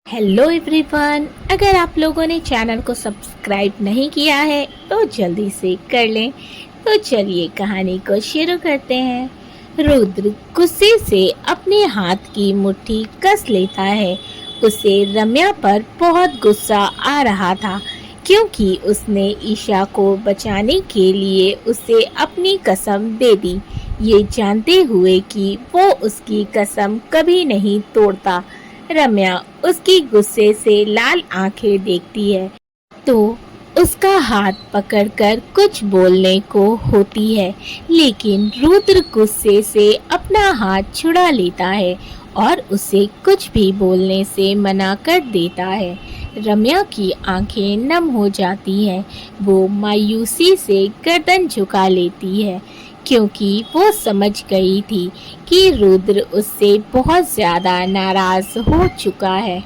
Hello everyone, अगर आप लोगों ने चैनल को सब्सक्राइब नहीं किया है तो जल्दी से कर लें। तो चलिए कहानी को शुरू करते हैं। रुद्र गुस्से से अपने हाथ की मुट्ठी कस लेता है। उसे रम्या पर बहुत गुस्सा आ रहा था क्योंकि उसने ईशा को बचाने के लिए उसे अपनी कसम दे दी, ये जानते हुए कि वो उसकी कसम कभी नहीं तोड़ता। रम्या उसकी गुस्से से लाल आंखें देखती है तो उसका हाथ पकड़कर कुछ बोलने को होती है, लेकिन रुद्र गुस्से से अपना हाथ छुड़ा लेता है और उसे कुछ भी बोलने से मना कर देता है। रम्या की आंखें नम हो जाती हैं। वो मायूसी से गर्दन झुका लेती है क्योंकि वो समझ गई थी कि रुद्र उससे बहुत ज्यादा नाराज हो चुका है।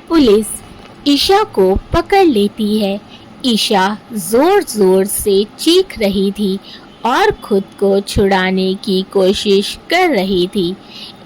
पुलिस ईशा को पकड़ लेती है। ईशा जोर जोर से चीख रही थी और खुद को छुड़ाने की कोशिश कर रही थी।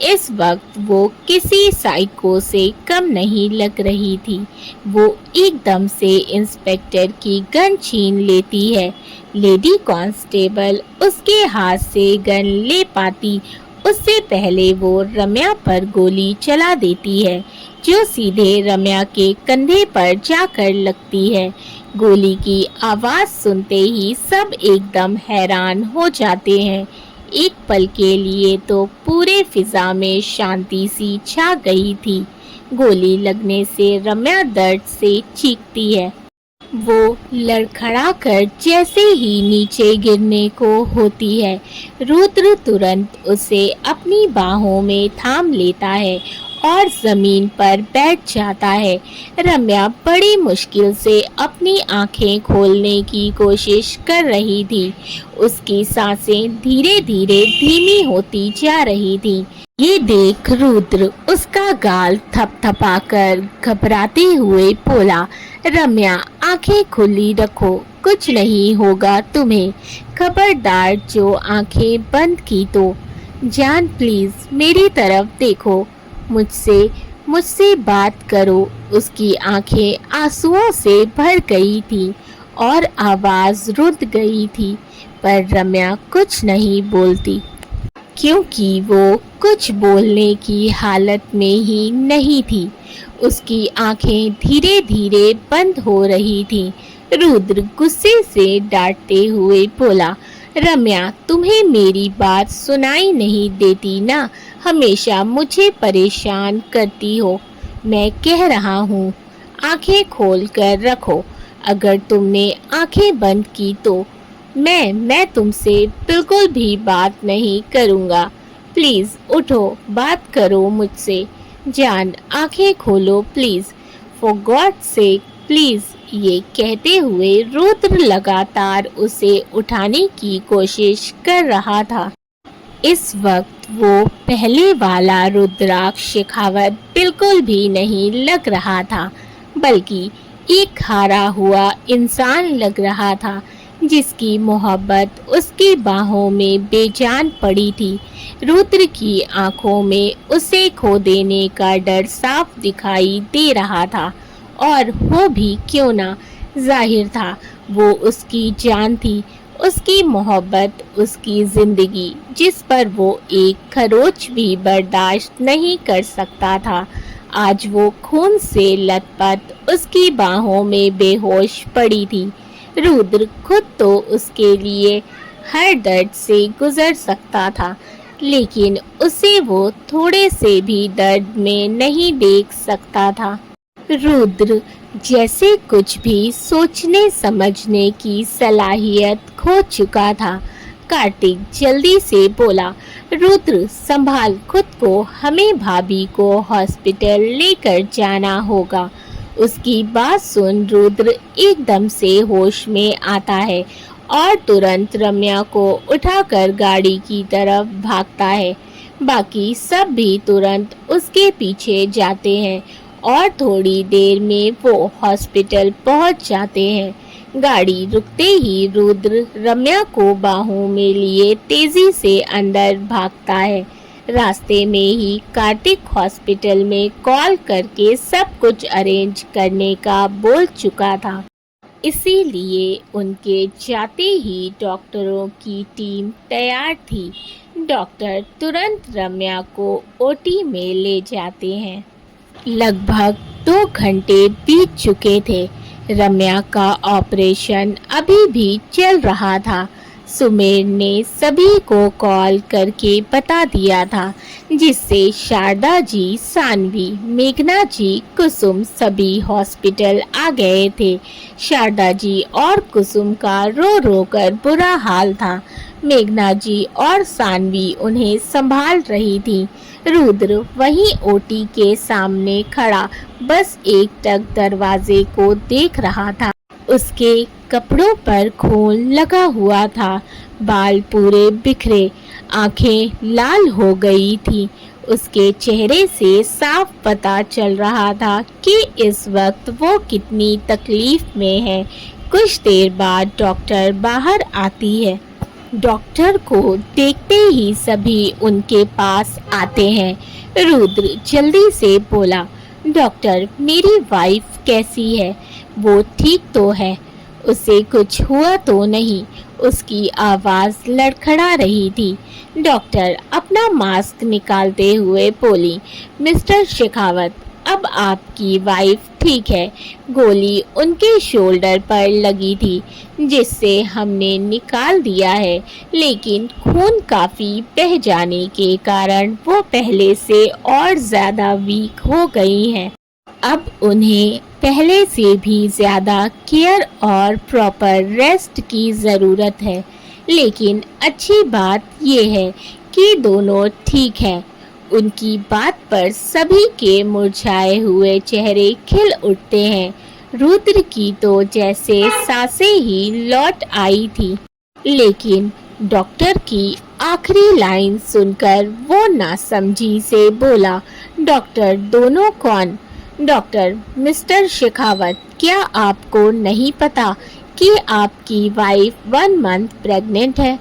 इस वक्त वो किसी साइको से कम नहीं लग रही थी। वो एकदम से इंस्पेक्टर की गन छीन लेती है। लेडी कांस्टेबल उसके हाथ से गन ले पाती उससे पहले वो रम्या पर गोली चला देती है, जो सीधे रम्या के कंधे पर जाकर लगती है। गोली की आवाज सुनते ही सब एकदम हैरान हो जाते हैं। एक पल के लिए तो पूरे फिजा में शांति सी छा गई थी। गोली लगने से रम्या दर्द से चीखती है। वो लड़खड़ाकर जैसे ही नीचे गिरने को होती है, रुद्र तुरंत उसे अपनी बाहों में थाम लेता है और जमीन पर बैठ जाता है। रम्या बड़ी मुश्किल से अपनी आंखें खोलने की कोशिश कर रही थी। उसकी सांसें धीरे धीरे धीमी होती जा रही थी। ये देख रुद्र उसका गाल थपथपाकर घबराते हुए बोला, रम्या आंखें खुली रखो, कुछ नहीं होगा तुम्हें। खबरदार जो आंखें बंद की तो। जान प्लीज मेरी तरफ देखो, मुझसे बात करो। उसकी आंखें आंसुओं से भर गई थी और आवाज रुक गई थी, पर रम्या कुछ नहीं बोलती क्योंकि वो कुछ बोलने की हालत में ही नहीं थी। उसकी आंखें धीरे धीरे बंद हो रही थीं। रुद्र गुस्से से डांटते हुए बोला, रम्या तुम्हें मेरी बात सुनाई नहीं देती ना, हमेशा मुझे परेशान करती हो। मैं कह रहा हूँ आंखें खोल कर रखो। अगर तुमने आंखें बंद की तो मैं तुमसे बिल्कुल भी बात नहीं करूँगा। प्लीज़ उठो, बात करो मुझसे। जान आंखें खोलो please, for God sake please. ये कहते हुए रुद्र लगातार उसे उठाने की कोशिश कर रहा था। इस वक्त वो पहले वाला रुद्राक्ष शेखावत बिल्कुल भी नहीं लग रहा था, बल्कि एक हारा हुआ इंसान लग रहा था जिसकी मोहब्बत उसकी बाहों में बेजान पड़ी थी। रुद्र की आंखों में उसे खो देने का डर साफ दिखाई दे रहा था, और वो भी क्यों ना, जाहिर था वो उसकी जान थी, उसकी मोहब्बत, उसकी जिंदगी, जिस पर वो एक खरोच भी बर्दाश्त नहीं कर सकता था। आज वो खून से लथपथ उसकी बाहों में बेहोश पड़ी थी। रुद्र खुद तो उसके लिए हर दर्द से गुजर सकता था, लेकिन उसे वो थोड़े से भी दर्द में नहीं देख सकता था। रुद्र जैसे कुछ भी सोचने समझने की सलाहियत खो चुका था। कार्तिक जल्दी से बोला, रुद्र संभाल खुद को, हमें भाभी को हॉस्पिटल लेकर जाना होगा। उसकी बात सुन रुद्र एकदम से होश में आता है और तुरंत रम्या को उठाकर गाड़ी की तरफ भागता है। बाकी सब भी तुरंत उसके पीछे जाते हैं और थोड़ी देर में वो हॉस्पिटल पहुंच जाते हैं। गाड़ी रुकते ही रुद्र रम्या को बाहों में लिए तेजी से अंदर भागता है। रास्ते में ही कार्तिक हॉस्पिटल में कॉल करके सब कुछ अरेंज करने का बोल चुका था। इसीलिए उनके जाते ही डॉक्टरों की टीम तैयार थी। डॉक्टर तुरंत रम्या को ओटी में ले जाते हैं। लगभग 2 घंटे बीत चुके थे। रम्या का ऑपरेशन अभी भी चल रहा था। सुमेर ने सभी को कॉल करके बता दिया था, जिससे शारदा जी, सानवी, मेघना जी, कुसुम सभी हॉस्पिटल आ गए थे। शारदा जी और कुसुम का रो रो कर बुरा हाल था। मेघना जी और सानवी उन्हें संभाल रही थी। रुद्र वहीं ओटी के सामने खड़ा बस एकटक दरवाजे को देख रहा था। उसके कपड़ों पर खून लगा हुआ था, बाल पूरे बिखरे, आंखें लाल हो गई थी। उसके चेहरे से साफ पता चल रहा था कि इस वक्त वो कितनी तकलीफ में है। कुछ देर बाद डॉक्टर बाहर आती है। डॉक्टर को देखते ही सभी उनके पास आते हैं। रुद्र जल्दी से बोला, डॉक्टर मेरी वाइफ कैसी है? वो ठीक तो है? उसे कुछ हुआ तो नहीं? उसकी आवाज़ लड़खड़ा रही थी। डॉक्टर अपना मास्क निकालते हुए बोली, मिस्टर शेखावत, अब आपकी वाइफ ठीक है। गोली उनके शोल्डर पर लगी थी, जिससे हमने निकाल दिया है, लेकिन खून काफ़ी बह जाने के कारण वो पहले से और ज़्यादा वीक हो गई हैं। अब उन्हें पहले से भी ज़्यादा केयर और प्रॉपर रेस्ट की ज़रूरत है। लेकिन अच्छी बात यह है कि दोनों ठीक हैं। उनकी बात पर सभी के मुरझाए हुए चेहरे खिल उठते हैं। रुद्र की तो जैसे सांसें ही लौट आई थी। लेकिन डॉक्टर की आखिरी लाइन सुनकर वो नासमझी से बोला, डॉक्टर दोनों कौन? डॉक्टर, मिस्टर शेखावत, क्या आपको नहीं पता कि आपकी वाइफ 1 मंथ प्रेग्नेंट है?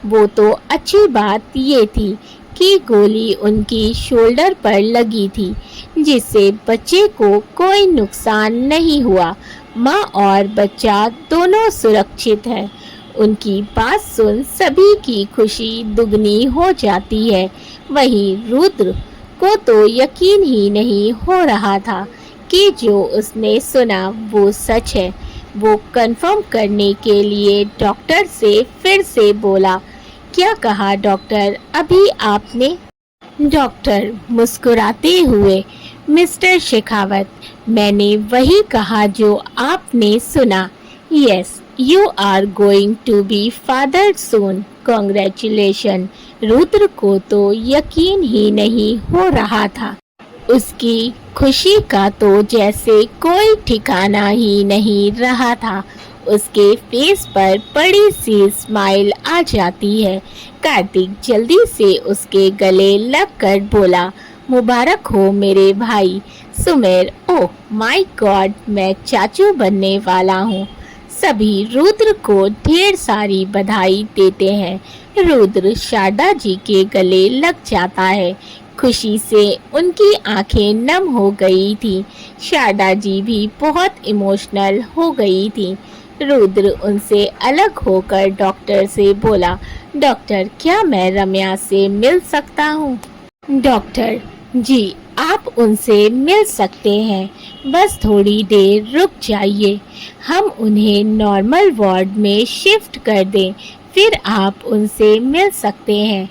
वो तो अच्छी बात ये थी कि गोली उनकी शोल्डर पर लगी थी, जिससे बच्चे को कोई नुकसान नहीं हुआ। माँ और बच्चा दोनों सुरक्षित हैं। उनकी बात सुन सभी की खुशी दुगनी हो जाती है। वहीं रुद्र को तो यकीन ही नहीं हो रहा था कि जो उसने सुना वो सच है। वो कंफर्म करने के लिए डॉक्टर से फिर से बोला, क्या कहा डॉक्टर अभी आपने? डॉक्टर मुस्कुराते हुए, मिस्टर शेखावत, मैंने वही कहा जो आपने सुना। Yes, you are going to be father soon. Congratulation. Rudra को तो यकीन ही नहीं हो रहा था। उसकी खुशी का तो जैसे कोई ठिकाना ही नहीं रहा था। उसके फेस पर बड़ी सी स्माइल आ जाती है। कार्तिक जल्दी से उसके गले लगकर बोला, मुबारक हो मेरे भाई। सुमेर, ओह माय गॉड, मैं चाचू बनने वाला हूँ। सभी रुद्र को ढेर सारी बधाई देते हैं। रुद्र शारदा जी के गले लग जाता है। खुशी से उनकी आंखें नम हो गई थी। शारदा जी भी बहुत इमोशनल हो गई थी। रुद्र उनसे अलग होकर डॉक्टर से बोला, डॉक्टर, क्या मैं रम्या से मिल सकता हूँ? डॉक्टर जी, आप उनसे मिल सकते हैं, बस थोड़ी देर रुक जाइए। हम उन्हें नॉर्मल वार्ड में शिफ्ट कर दें, फिर आप उनसे मिल सकते हैं।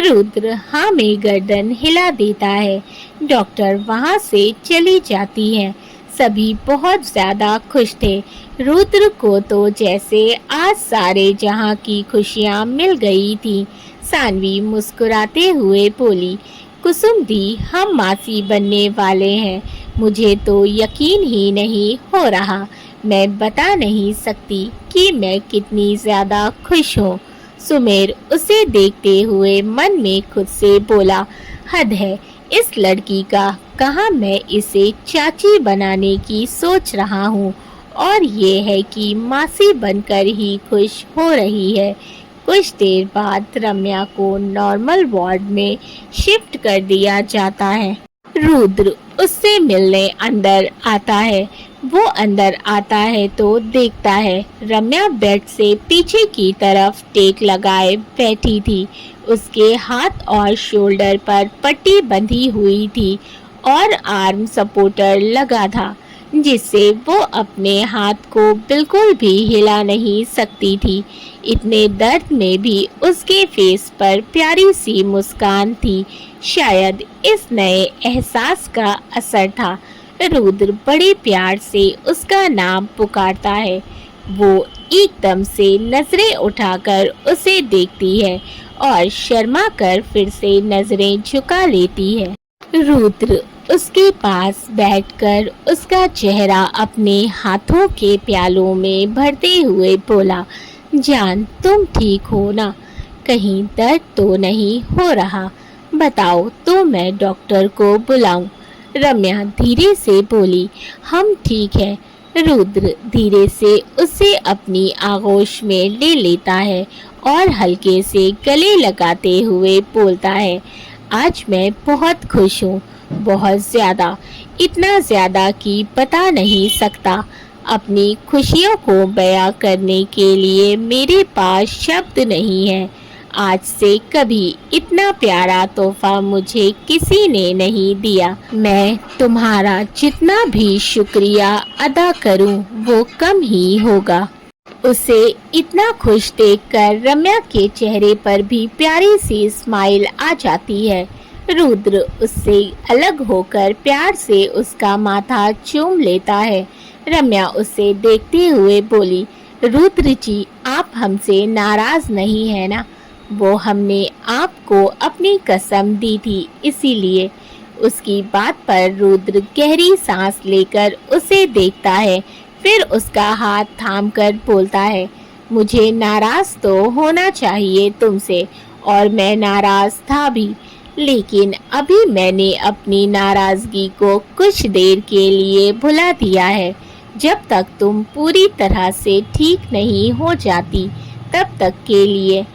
रुद्र हाँ में गर्दन हिला देता है। डॉक्टर वहाँ से चली जाती हैं। सभी बहुत ज़्यादा खुश थे। रुद्र को तो जैसे आज सारे जहाँ की खुशियाँ मिल गई थी। सानवी मुस्कुराते हुए बोली, कुसुम दी, हम मासी बनने वाले हैं। मुझे तो यकीन ही नहीं हो रहा। मैं बता नहीं सकती कि मैं कितनी ज़्यादा खुश हूँ। सुमेर उसे देखते हुए मन में खुद से बोला, हद है इस लड़की का, कहाँ मैं इसे चाची बनाने की सोच रहा हूँ और ये है कि मासी बनकर ही खुश हो रही है। कुछ देर बाद रम्या को नॉर्मल वार्ड में शिफ्ट कर दिया जाता है। रुद्र उससे मिलने अंदर आता है। वो अंदर आता है तो देखता है रम्या बेड से पीछे की तरफ टेक लगाए बैठी थी। उसके हाथ और शोल्डर पर पट्टी बंधी हुई थी और आर्म सपोर्टर लगा था, जिससे वो अपने हाथ को बिल्कुल भी हिला नहीं सकती थी। इतने दर्द में भी उसके फेस पर प्यारी सी मुस्कान थी। शायद इस नए एहसास का असर था। रुद्र बड़े प्यार से उसका नाम पुकारता है। वो एकदम से नजरें उठाकर उसे देखती है और शर्मा कर फिर से नजरें झुका लेती है। रुद्र उसके पास बैठकर उसका चेहरा अपने हाथों के प्यालों में भरते हुए बोला, जान तुम ठीक हो ना? कहीं दर्द तो नहीं हो रहा? बताओ तो मैं डॉक्टर को बुलाऊं? रम्या धीरे से बोली, हम ठीक है। रुद्र धीरे से उसे अपनी आगोश में ले लेता है और हल्के से गले लगाते हुए बोलता है, आज मैं बहुत खुश हूँ, बहुत ज़्यादा, इतना ज़्यादा कि बता नहीं सकता। अपनी खुशियों को बयां करने के लिए मेरे पास शब्द नहीं है। आज से कभी इतना प्यारा तोहफा मुझे किसी ने नहीं दिया। मैं तुम्हारा जितना भी शुक्रिया अदा करूं वो कम ही होगा। उसे इतना खुश देखकर रम्या के चेहरे पर भी प्यारी सी स्माइल आ जाती है। रुद्र उससे अलग होकर प्यार से उसका माथा चूम लेता है। रम्या उसे देखते हुए बोली, रुद्र जी आप हमसे नाराज नहीं है ना? वो हमने आपको अपनी कसम दी थी इसीलिए। उसकी बात पर रुद्र गहरी सांस लेकर उसे देखता है, फिर उसका हाथ थामकर बोलता है, मुझे नाराज तो होना चाहिए तुमसे और मैं नाराज था भी, लेकिन अभी मैंने अपनी नाराजगी को कुछ देर के लिए भुला दिया है। जब तक तुम पूरी तरह से ठीक नहीं हो जाती तब तक के लिए।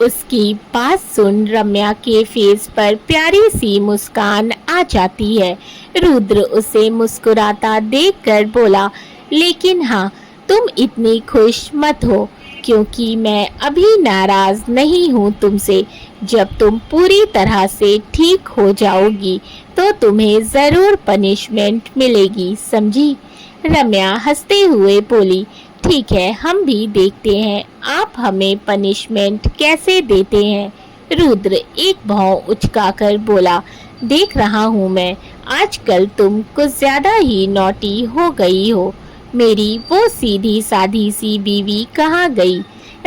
उसकी बात सुन रम्या के फेस पर प्यारी सी मुस्कान आ जाती है। रुद्र उसे मुस्कुराता देखकर बोला, लेकिन हाँ तुम इतनी खुश मत हो, क्योंकि मैं अभी नाराज नहीं हूँ तुमसे। जब तुम पूरी तरह से ठीक हो जाओगी तो तुम्हें ज़रूर पनिशमेंट मिलेगी, समझी? रम्या हंसते हुए बोली, ठीक है, हम भी देखते हैं आप हमें पनिशमेंट कैसे देते हैं। रुद्र एक भौं उचकाकर बोला, देख रहा हूँ मैं, आजकल तुम कुछ ज़्यादा ही नॉटी हो गई हो। मेरी वो सीधी साधी सी बीवी कहाँ गई?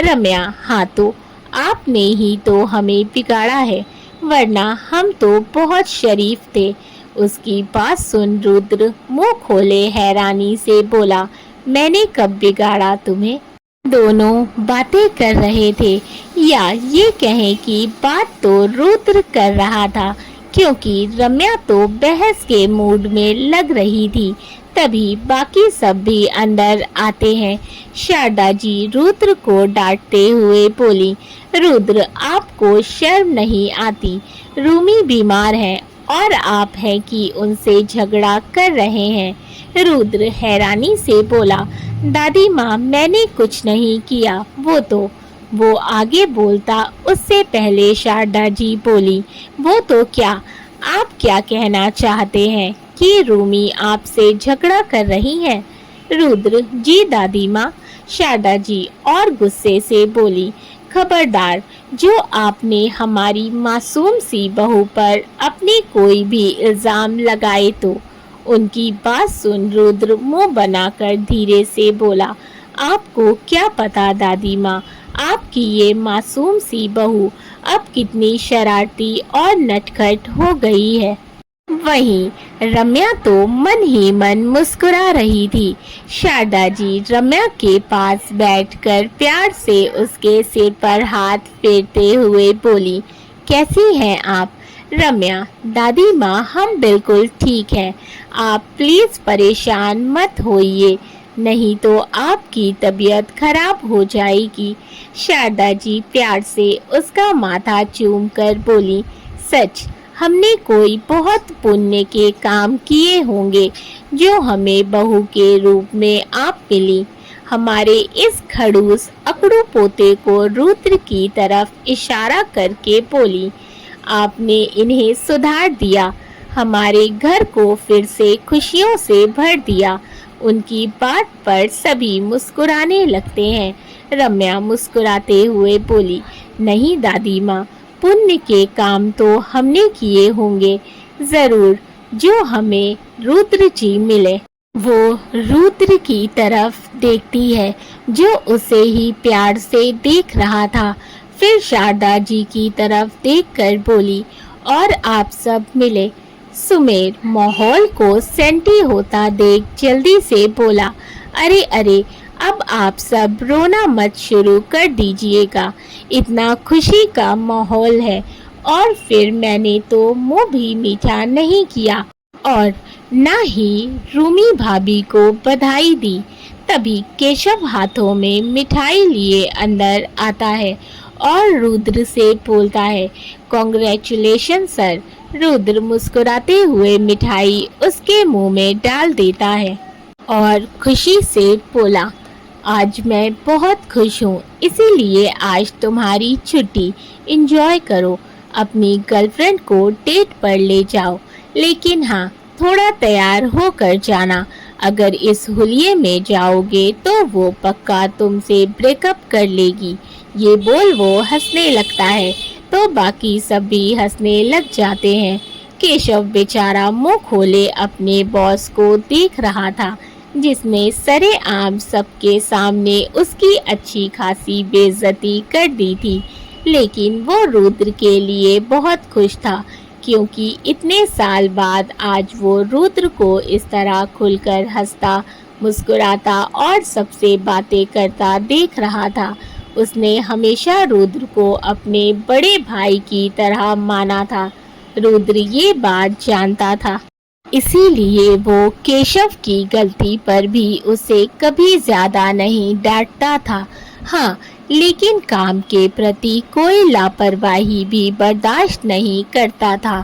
रम्या, हाँ तो आपने ही तो हमें बिगाड़ा है, वरना हम तो बहुत शरीफ थे। उसकी बात सुन रुद्र मुंह खोले हैरानी से बोला, मैंने कब बिगाड़ा तुम्हें? दोनों बातें कर रहे थे, या ये कहें कि बात तो रुद्र कर रहा था, क्योंकि रम्या तो बहस के मूड में लग रही थी। तभी बाकी सब भी अंदर आते हैं। शारदा जी रुद्र को डांटते हुए बोली, रुद्र आपको शर्म नहीं आती? रूमी बीमार है और आप हैं कि उनसे झगड़ा कर रहे हैं। रुद्र हैरानी से बोला, दादी माँ मैंने कुछ नहीं किया। वो आगे बोलता उससे पहले शारदा जी बोली, वो तो क्या? आप क्या कहना चाहते हैं कि रूमी आपसे झगड़ा कर रही है? रुद्र, जी दादी माँ। शारदा जी और गुस्से से बोली, खबरदार, जो आपने हमारी मासूम सी बहू पर अपने कोई भी इल्ज़ाम लगाए तो। उनकी बात सुन रुद्र मुंह बनाकर धीरे से बोला, आपको क्या पता दादी माँ, आपकी ये मासूम सी बहू अब कितनी शरारती और नटखट हो गई है। वहीं रम्या तो मन ही मन मुस्कुरा रही थी। शारदा जी रम्या के पास बैठकर प्यार से उसके सिर पर हाथ फेरते हुए बोली, कैसी हैं आप? रम्या, दादी माँ हम बिल्कुल ठीक हैं, आप प्लीज़ परेशान मत होइए। नहीं तो आपकी तबीयत खराब हो जाएगी। शारदा जी प्यार से उसका माथा चूम कर बोली, सच, हमने कोई बहुत पुण्य के काम किए होंगे जो हमें बहू के रूप में आप मिली। हमारे इस खड़ूस अकड़ू पोते को रुद्र की तरफ इशारा करके बोली, आपने इन्हें सुधार दिया, हमारे घर को फिर से खुशियों से भर दिया। उनकी बात पर सभी मुस्कुराने लगते हैं। रम्या मुस्कुराते हुए बोली, नहीं दादी माँ, पुण्य के काम तो हमने किए होंगे जरूर, जो हमें रुद्र जी मिले। वो रुद्र की तरफ देखती है जो उसे ही प्यार से देख रहा था। फिर शारदा जी की तरफ देखकर बोली, और आप सब मिले। सुमेर माहौल को सेंटी होता देख जल्दी से बोला, अरे अरे, अब आप सब रोना मत शुरू कर दीजिएगा, इतना खुशी का माहौल है। और फिर मैंने तो मुंह भी मीठा नहीं किया और ना ही रूमी भाभी को बधाई दी। तभी केशव हाथों में मिठाई लिए अंदर आता है और रुद्र से बोलता है, कॉन्ग्रेचुलेशन सर। रुद्र मुस्कुराते हुए मिठाई उसके मुंह में डाल देता है और खुशी से बोला, आज मैं बहुत खुश हूँ, इसीलिए आज तुम्हारी छुट्टी एंजॉय करो, अपनी गर्लफ्रेंड को डेट पर ले जाओ, लेकिन हाँ, थोड़ा तैयार होकर जाना। अगर इस हुलिये में जाओगे तो वो पक्का तुमसे ब्रेकअप कर लेगी। ये बोल वो हंसने लगता है तो बाकी सब भी हंसने लग जाते हैं। केशव बेचारा मुंह खोले अपने बॉस को देख रहा था, जिसने सरेआम सबके सामने उसकी अच्छी खासी बेइज्जती कर दी थी। लेकिन वो रुद्र के लिए बहुत खुश था, क्योंकि इतने साल बाद आज वो रुद्र को इस तरह खुलकर हंसता, मुस्कुराता और सबसे बातें करता देख रहा था। उसने हमेशा रुद्र को अपने बड़े भाई की तरह माना था। रुद्र ये बात जानता था, इसीलिए वो केशव की गलती पर भी उसे कभी ज्यादा नहीं डांटता था। हाँ, लेकिन काम के प्रति कोई लापरवाही भी बर्दाश्त नहीं करता था।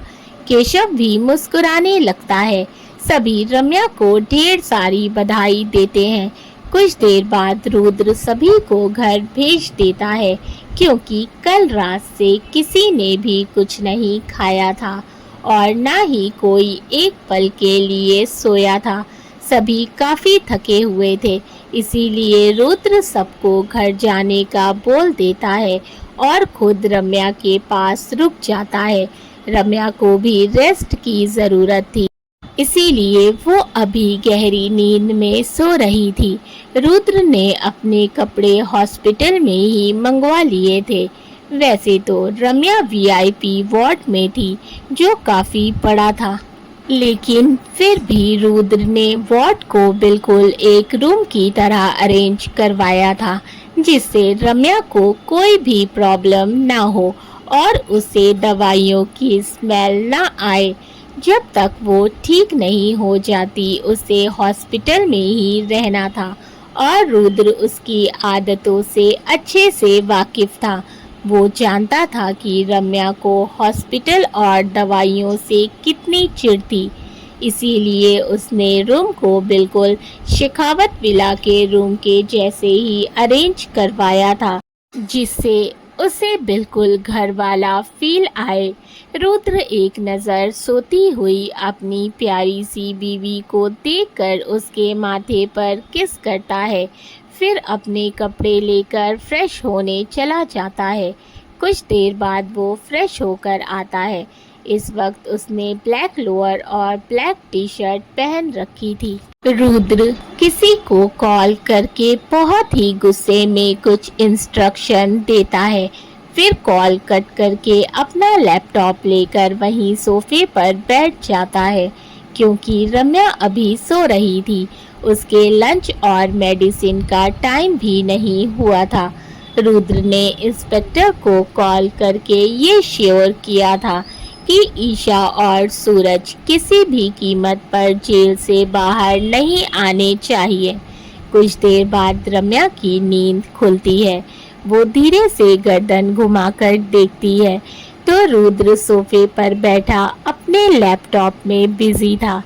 केशव भी मुस्कुराने लगता है। सभी रम्या को ढेर सारी बधाई देते हैं। कुछ देर बाद रुद्र सभी को घर भेज देता है, क्योंकि कल रात से किसी ने भी कुछ नहीं खाया था और ना ही कोई एक पल के लिए सोया था। सभी काफी थके हुए थे, इसीलिए रुद्र सबको घर जाने का बोल देता है और खुद रम्या के पास रुक जाता है। रम्या को भी रेस्ट की जरूरत थी, इसीलिए वो अभी गहरी नींद में सो रही थी। रुद्र ने अपने कपड़े हॉस्पिटल में ही मंगवा लिए थे। वैसे तो रम्या वीआईपी वार्ड में थी, जो काफी बड़ा था, लेकिन फिर भी रुद्र ने वार्ड को बिल्कुल एक रूम की तरह अरेंज करवाया था, जिससे रम्या को कोई भी प्रॉब्लम ना हो और उसे दवाइयों की स्मेल ना आए। जब तक वो ठीक नहीं हो जाती उसे हॉस्पिटल में ही रहना था और रुद्र उसकी आदतों से अच्छे से वाकिफ था। वो जानता था कि रम्या को हॉस्पिटल और दवाइयों से कितनी चिढ़ थी, इसीलिए उसने रूम को बिल्कुल शेखावत विला के रूम के जैसे ही अरेंज करवाया था, जिससे उसे बिल्कुल घर वाला फील आए। रुद्र एक नज़र सोती हुई अपनी प्यारी सी बीवी को देखकर उसके माथे पर किस करता है, फिर अपने कपड़े लेकर फ्रेश होने चला जाता है। कुछ देर बाद वो फ्रेश होकर आता है। इस वक्त उसने ब्लैक लोअर और ब्लैक टी शर्ट पहन रखी थी। रुद्र किसी को कॉल करके बहुत ही गुस्से में कुछ इंस्ट्रक्शन देता है, फिर कॉल कट करके अपना लैपटॉप लेकर वहीं सोफे पर बैठ जाता है, क्योंकि रम्या अभी सो रही थी। उसके लंच और मेडिसिन का टाइम भी नहीं हुआ था। रुद्र ने इंस्पेक्टर को कॉल करके ये श्योर किया था कि ईशा और सूरज किसी भी कीमत पर जेल से बाहर नहीं आने चाहिए। कुछ देर बाद रम्या की नींद खुलती है। वो धीरे से गर्दन घुमाकर देखती है तो रुद्र सोफे पर बैठा अपने लैपटॉप में बिजी था।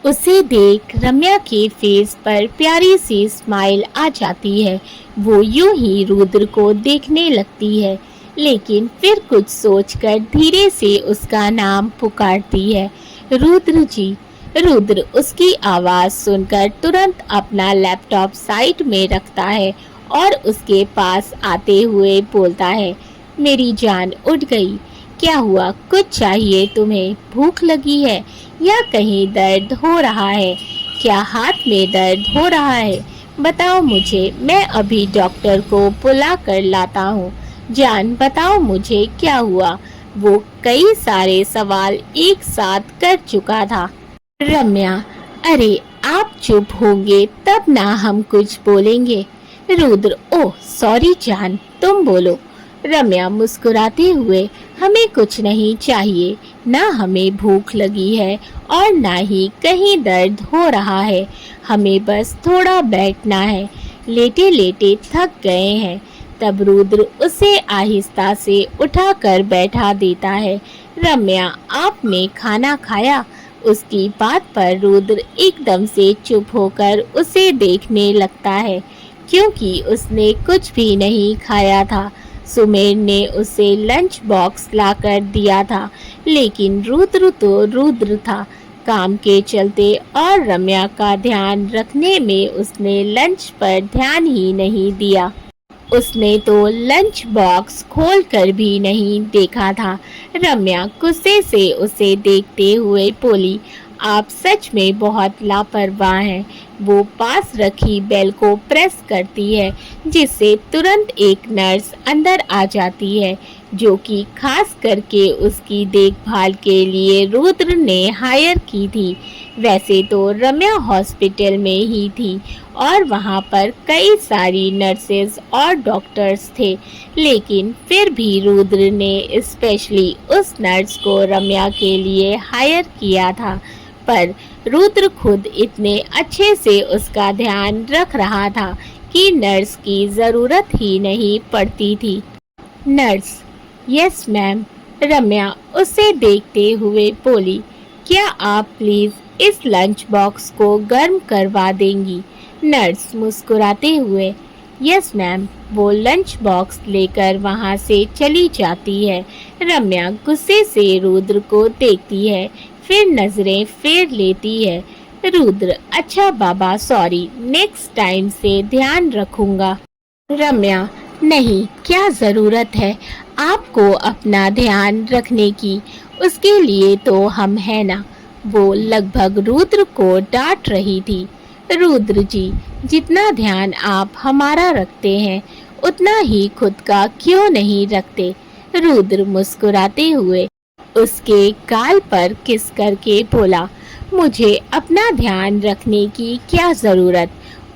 उसे देख रम्या के फेस पर प्यारी सी स्माइल आ जाती है। वो यूं ही रुद्र को देखने लगती है, लेकिन फिर कुछ सोचकर धीरे से उसका नाम पुकारती है, रुद्र जी। रुद्र उसकी आवाज सुनकर तुरंत अपना लैपटॉप साइड में रखता है और उसके पास आते हुए बोलता है, मेरी जान उठ गई। क्या हुआ, कुछ चाहिए तुम्हें? भूख लगी है या कहीं दर्द हो रहा है? क्या हाथ में दर्द हो रहा है? बताओ मुझे, मैं अभी डॉक्टर को बुला कर लाता हूँ। जान बताओ मुझे क्या हुआ। वो कई सारे सवाल एक साथ कर चुका था। रम्या, अरे आप चुप होंगे तब ना हम कुछ बोलेंगे। रुद्र, ओह सॉरी जान, तुम बोलो। रम्या मुस्कुराते हुए, हमें कुछ नहीं चाहिए, ना हमें भूख लगी है और ना ही कहीं दर्द हो रहा है। हमें बस थोड़ा बैठना है, लेटे लेटे थक गए हैं। तब रुद्र उसे आहिस्ता से उठाकर बैठा देता है। रम्या, आपने खाना खाया? उसकी बात पर रुद्र एकदम से चुप होकर उसे देखने लगता है, क्योंकि उसने कुछ भी नहीं खाया था। सुमेर ने उसे लंच बॉक्स लाकर दिया था, लेकिन रुद्र तो रुद्र था। काम के चलते और रम्या का ध्यान रखने में उसने लंच पर ध्यान ही नहीं दिया। उसने तो लंच बॉक्स खोलकर भी नहीं देखा था। रम्या गुस्से से उसे देखते हुए बोली, आप सच में बहुत लापरवाह हैं। वो पास रखी बेल को प्रेस करती है, जिससे तुरंत एक नर्स अंदर आ जाती है, जो कि खास करके उसकी देखभाल के लिए रुद्र ने हायर की थी। वैसे तो रम्या हॉस्पिटल में ही थी और वहाँ पर कई सारी नर्सेज और डॉक्टर्स थे, लेकिन फिर भी रुद्र ने स्पेशली उस नर्स को रम्या के लिए हायर किया था। पर रुद्र खुद इतने अच्छे से उसका ध्यान रख रहा था कि नर्स की ज़रूरत ही नहीं पड़ती थी। Nurse, yes ma'am. रम्या उसे देखते हुए बोली, क्या आप प्लीज़ इस लंच बॉक्स को गर्म करवा देंगी? नर्स मुस्कुराते हुए, यस मैम। वो लंच बॉक्स लेकर वहाँ से चली जाती है। रम्या गुस्से से रुद्र को देखती है, फिर नजरें फेर लेती है। रुद्र, अच्छा बाबा सॉरी, नेक्स्ट टाइम से ध्यान रखूंगा। रम्या, नहीं, क्या ज़रूरत है आपको अपना ध्यान रखने की, उसके लिए तो हम हैं ना। वो लगभग रुद्र को डांट रही थी। रुद्र जी, जितना ध्यान आप हमारा रखते हैं उतना ही खुद का क्यों नहीं रखते? रुद्र मुस्कुराते हुए उसके गाल पर किस करके बोला, मुझे अपना ध्यान रखने की क्या ज़रूरत,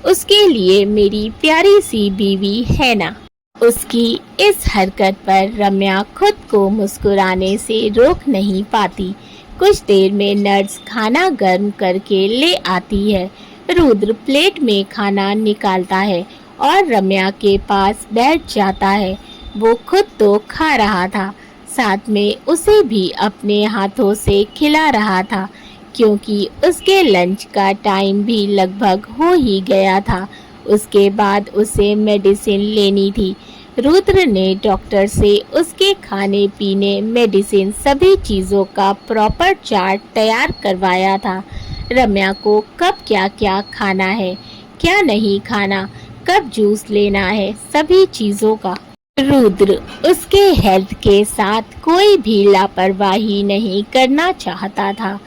उसके लिए मेरी प्यारी सी बीवी है ना। उसकी इस हरकत पर रम्या खुद को मुस्कुराने से रोक नहीं पाती। कुछ देर में नर्स खाना गर्म करके ले आती है। रुद्र प्लेट में खाना निकालता है और रम्या के पास बैठ जाता है। वो खुद तो खा रहा था, साथ में उसे भी अपने हाथों से खिला रहा था, क्योंकि उसके लंच का टाइम भी लगभग हो ही गया था। उसके बाद उसे मेडिसिन लेनी थी। रुद्र ने डॉक्टर से उसके खाने पीने, मेडिसिन, सभी चीज़ों का प्रॉपर चार्ट तैयार करवाया था। रम्या को कब क्या क्या खाना है, क्या नहीं खाना, कब जूस लेना है, सभी चीज़ों का। रुद्र उसके हेल्थ के साथ कोई भी लापरवाही नहीं करना चाहता था।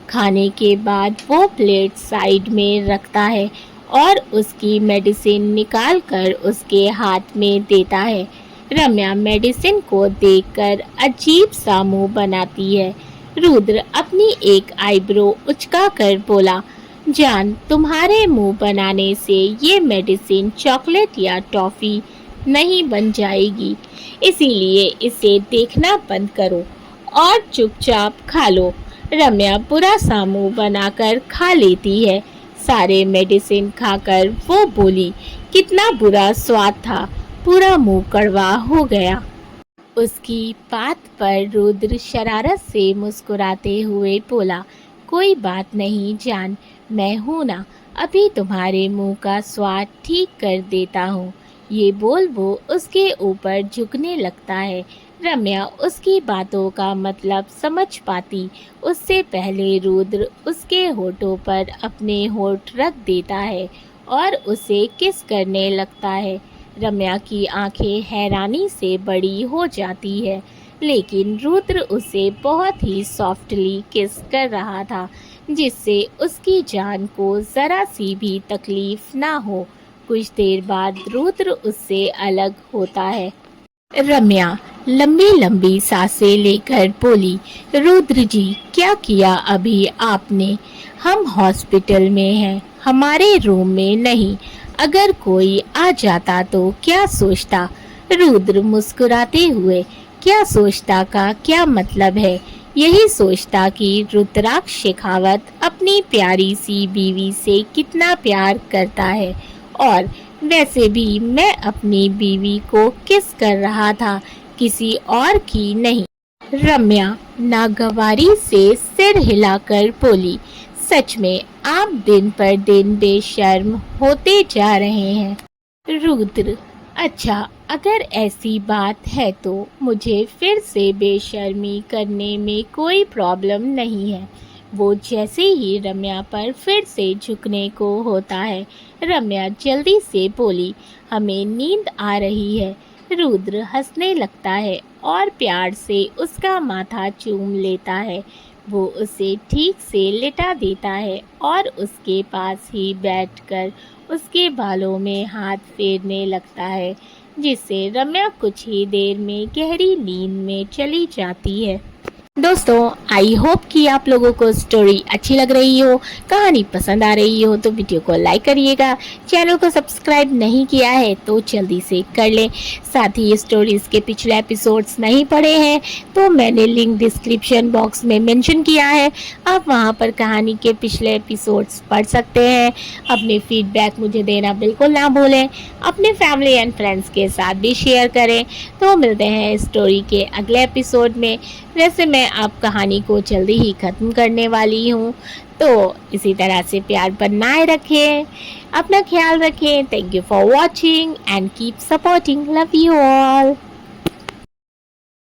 खाने के बाद वो प्लेट साइड में रखता है और उसकी मेडिसिन निकालकर उसके हाथ में देता है। रम्या मेडिसिन को देखकर अजीब सा मुंह बनाती है। रुद्र अपनी एक आईब्रो उचकाकर बोला, जान, तुम्हारे मुंह बनाने से ये मेडिसिन चॉकलेट या टॉफ़ी नहीं बन जाएगी, इसीलिए इसे देखना बंद करो और चुपचाप खा लो। रम्या बुरा सा मुंह बनाकर खा लेती है। सारे मेडिसिन खाकर वो बोली, कितना बुरा स्वाद था, पूरा मुंह कड़वा हो गया। उसकी बात पर रुद्र शरारत से मुस्कुराते हुए बोला, कोई बात नहीं जान, मैं हूं ना, अभी तुम्हारे मुंह का स्वाद ठीक कर देता हूँ। ये बोल वो उसके ऊपर झुकने लगता है। रम्या उसकी बातों का मतलब समझ पाती उससे पहले रुद्र उसके होठों पर अपने होठ रख देता है और उसे किस करने लगता है। रम्या की आंखें हैरानी से बड़ी हो जाती है, लेकिन रुद्र उसे बहुत ही सॉफ्टली किस कर रहा था, जिससे उसकी जान को ज़रा सी भी तकलीफ ना हो। कुछ देर बाद रुद्र उससे अलग होता है। रम्या लंबी लंबी सांसें लेकर बोली, रुद्र जी, क्या किया अभी आपने? हम हॉस्पिटल में हैं, हमारे रूम में नहीं। अगर कोई आ जाता तो क्या सोचता? रुद्र मुस्कुराते हुए, क्या सोचता का क्या मतलब है? यही सोचता कि रुद्राक्ष शेखावत अपनी प्यारी सी बीवी से कितना प्यार करता है, और वैसे भी मैं अपनी बीवी को किस कर रहा था, किसी और की नहीं। रम्या नागवारी से सिर हिलाकर बोली, सच में आप दिन पर दिन बेशर्म होते जा रहे हैं। रुद्र, अच्छा, अगर ऐसी बात है तो मुझे फिर से बेशर्मी करने में कोई प्रॉब्लम नहीं है। वो जैसे ही रम्या पर फिर से झुकने को होता है, रम्या जल्दी से बोली, हमें नींद आ रही है। रुद्र हंसने लगता है और प्यार से उसका माथा चूम लेता है। वो उसे ठीक से लिटा देता है और उसके पास ही बैठकर उसके बालों में हाथ फेरने लगता है, जिससे रम्या कुछ ही देर में गहरी नींद में चली जाती है। दोस्तों, आई होप कि आप लोगों को स्टोरी अच्छी लग रही हो, कहानी पसंद आ रही हो, तो वीडियो को लाइक करिएगा। चैनल को सब्सक्राइब नहीं किया है तो जल्दी से कर लें। साथ ही स्टोरीज के पिछले एपिसोड्स नहीं पढ़े हैं तो मैंने लिंक डिस्क्रिप्शन बॉक्स में मेंशन किया है, आप वहां पर कहानी के पिछले एपिसोड्स पढ़ सकते हैं। अपने फीडबैक मुझे देना बिल्कुल ना भूलें। अपने फैमिली एंड फ्रेंड्स के साथ भी शेयर करें। तो मिलते हैं स्टोरी के अगले एपिसोड में। वैसे मैं आप कहानी को जल्दी ही ख़त्म करने वाली हूँ, तो इसी तरह से प्यार बनाए रखें, अपना ख्याल रखें। Thank you for watching and keep supporting. Love you all.